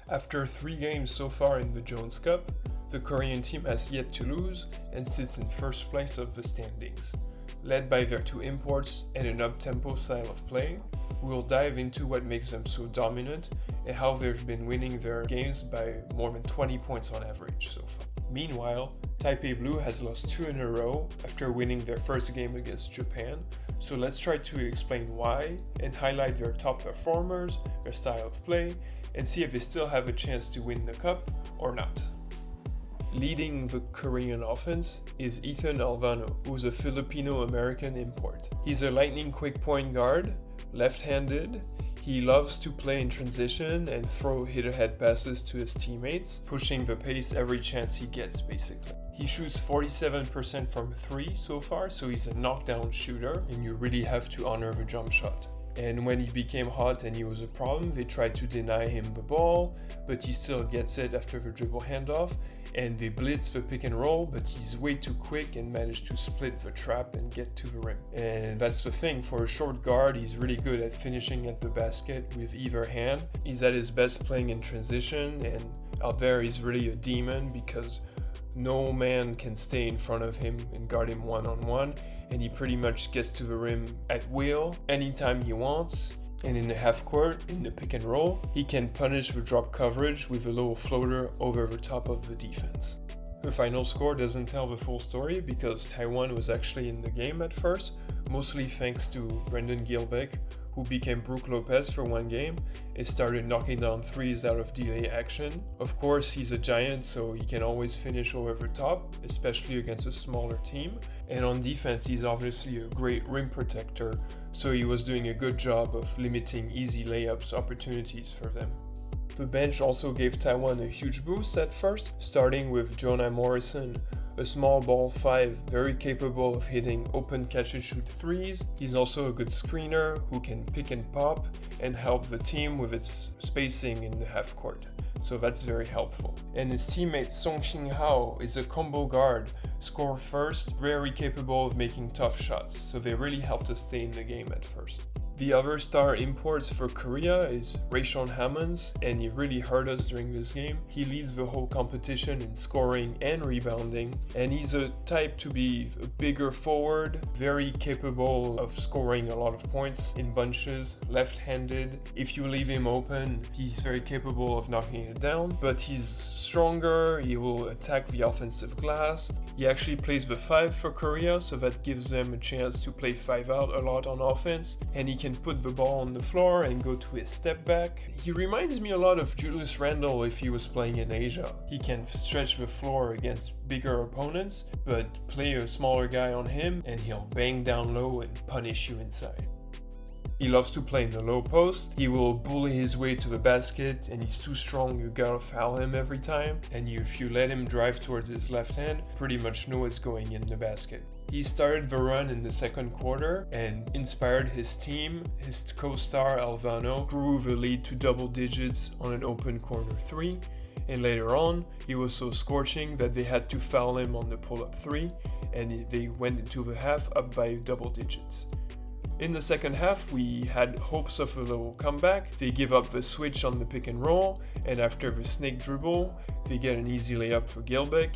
After 3 games so far in the Jones Cup, the Korean team has yet to lose and sits in first place of the standings. Led by their 2 imports and an up-tempo style of play, we will dive into what makes them so dominant and how they've been winning their games by more than 20 points on average so far. Meanwhile, Taipei Blue has lost 2 in a row after winning their first game against Japan, so let's try to explain why and highlight their top performers, their style of play, and see if they still have a chance to win the cup or not. Leading the Korean offense is Ethan Alvano, who's a Filipino-American import. He's a lightning-quick point guard, left-handed. He loves to play in transition and throw hit-ahead passes to his teammates, pushing the pace every chance he gets, basically. He shoots 47% from 3 so far, so he's a knockdown shooter, and you really have to honor the jump shot. And when he became hot and he was a problem, they tried to deny him the ball, but he still gets it after the dribble handoff, and they blitz the pick and roll, but he's way too quick and managed to split the trap and get to the rim. And that's the thing, for a short guard, he's really good at finishing at the basket with either hand. He's at his best playing in transition, and out there he's really a demon because no man can stay in front of him and guard him one-on-one, and he pretty much gets to the rim at will anytime he wants. And in the half court, in the pick and roll, he can punish the drop coverage with a little floater over the top of the defense. The final score doesn't tell the full story because Taiwan was actually in the game at first, mostly thanks to Brendan Gilbeck, who became Brook Lopez for 1 game and started knocking down 3s out of delay action. Of course, he's a giant, so he can always finish over the top, especially against a smaller team. And on defense, he's obviously a great rim protector, so he was doing a good job of limiting easy layups opportunities for them. The bench also gave Taiwan a huge boost at first, starting with Jonah Morrison, a small ball 5, very capable of hitting open catch-and-shoot 3s. He's also a good screener who can pick and pop and help the team with its spacing in the half court. So that's very helpful. And his teammate Song Shin-hao is a combo guard, score first, very capable of making tough shots. So they really helped us stay in the game at first. The other star imports for Korea is Hammonds, and he really hurt us during this game. He leads the whole competition in scoring and rebounding, and he's a type to be a bigger forward, very capable of scoring a lot of points in bunches, left-handed. If you leave him open, he's very capable of knocking it down, but he's stronger, he will attack the offensive glass. He actually plays the 5 for Korea, so that gives them a chance to play 5 out a lot on offense, and he can put the ball on the floor and go to his step back. He reminds me a lot of Julius Randle if he was playing in Asia. He can stretch the floor against bigger opponents, but play a smaller guy on him and he'll bang down low and punish you inside. He loves to play in the low post. He will bully his way to the basket, and he's too strong, you gotta foul him every time. And if you let him drive towards his left hand, pretty much know it's going in the basket. He started the run in the second quarter and inspired his team. His co-star Alvano grew the lead to double digits on an open corner 3. And later on, he was so scorching that they had to foul him on the pull-up 3, and they went into the half up by double digits. In the second half, we had hopes of a little comeback. They give up the switch on the pick and roll, and after the snake dribble, they get an easy layup for Gilbeck.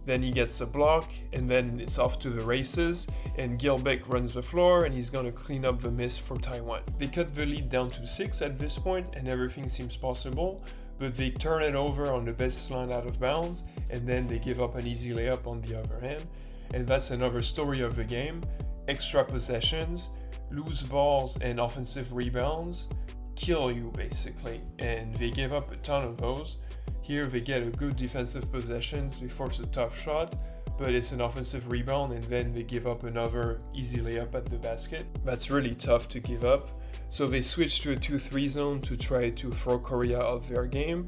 Then he gets a block, and then it's off to the races, and Gilbeck runs the floor, and he's gonna clean up the miss for Taiwan. They cut the lead down to 6 at this point, and everything seems possible, but they turn it over on the baseline out of bounds, and then they give up an easy layup on the other hand. And that's another story of the game. Extra possessions, loose balls and offensive rebounds kill you basically, and they give up a ton of those. Here they get a good defensive possessions, they force a tough shot, but it's an offensive rebound and then they give up another easy layup at the basket. That's really tough to give up. So they switch to a 2-3 zone to try to throw Korea out of their game,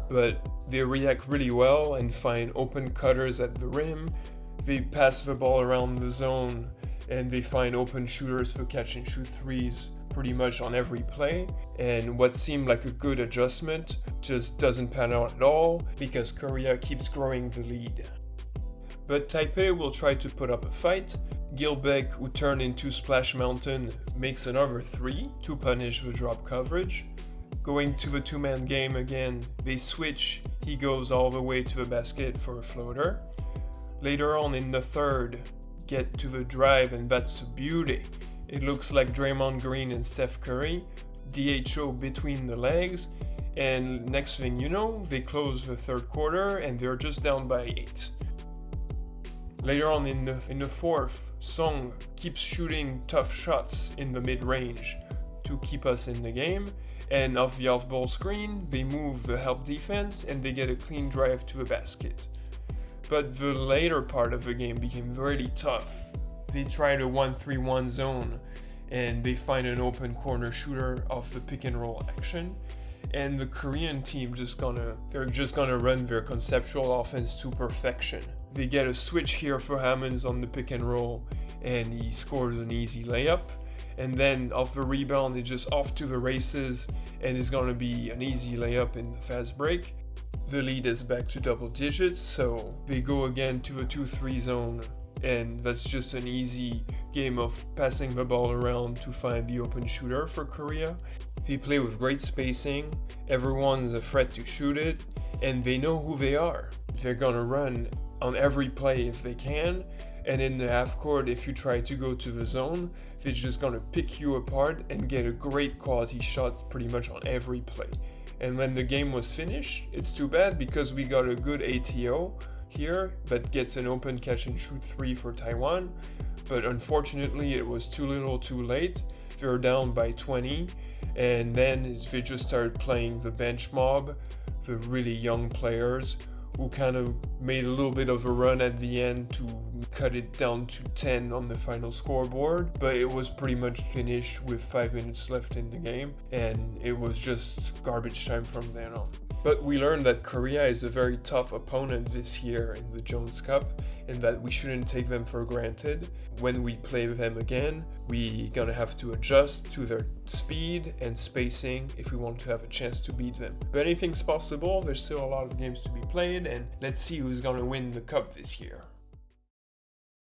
but they react really well and find open cutters at the rim. They pass the ball around the zone and they find open shooters for catch and shoot 3s pretty much on every play. And what seemed like a good adjustment just doesn't pan out at all because Korea keeps growing the lead. But Taipei will try to put up a fight. Gilbeck, who turned into Splash Mountain, makes another 3 to punish the drop coverage. Going to the two-man game again, they switch, he goes all the way to the basket for a floater. Later on in the third, get to the drive, and that's a beauty. It looks like Draymond Green and Steph Curry, DHO between the legs, and next thing you know, they close the third quarter and they're just down by 8. Later on in the fourth, Sung keeps shooting tough shots in the mid-range to keep us in the game, and off the off-ball screen, they move the help defense and they get a clean drive to the basket. But the later part of the game became really tough. They tried a 1-3-1 zone and they find an open corner shooter off the pick and roll action, and the Korean team they're just gonna run their conceptual offense to perfection. They get a switch here for Hammonds on the pick and roll, and he scores an easy layup. And then off the rebound, it's just off to the races, and it's gonna be an easy layup in the fast break. The lead is back to double digits, so they go again to a 2-3 zone, and that's just an easy game of passing the ball around to find the open shooter for Korea. They play with great spacing, everyone's a threat to shoot it, and they know who they are. They're gonna run on every play if they can, and in the half court, if you try to go to the zone, they're just gonna pick you apart and get a great quality shot pretty much on every play. And when the game was finished, it's too bad because we got a good ATO here that gets an open catch and shoot 3 for Taiwan, but unfortunately it was too little too late. They were down by 20, and then they just started playing the bench mob, the really young players who kind of made a little bit of a run at the end to cut it down to 10 on the final scoreboard, but it was pretty much finished with 5 minutes left in the game, and it was just garbage time from then on. But we learned that Korea is a very tough opponent this year in the Jones Cup, and that we shouldn't take them for granted. When we play them again, we're gonna have to adjust to their speed and spacing if we want to have a chance to beat them. But anything's possible, there's still a lot of games to be played, and let's see who's gonna win the cup this year.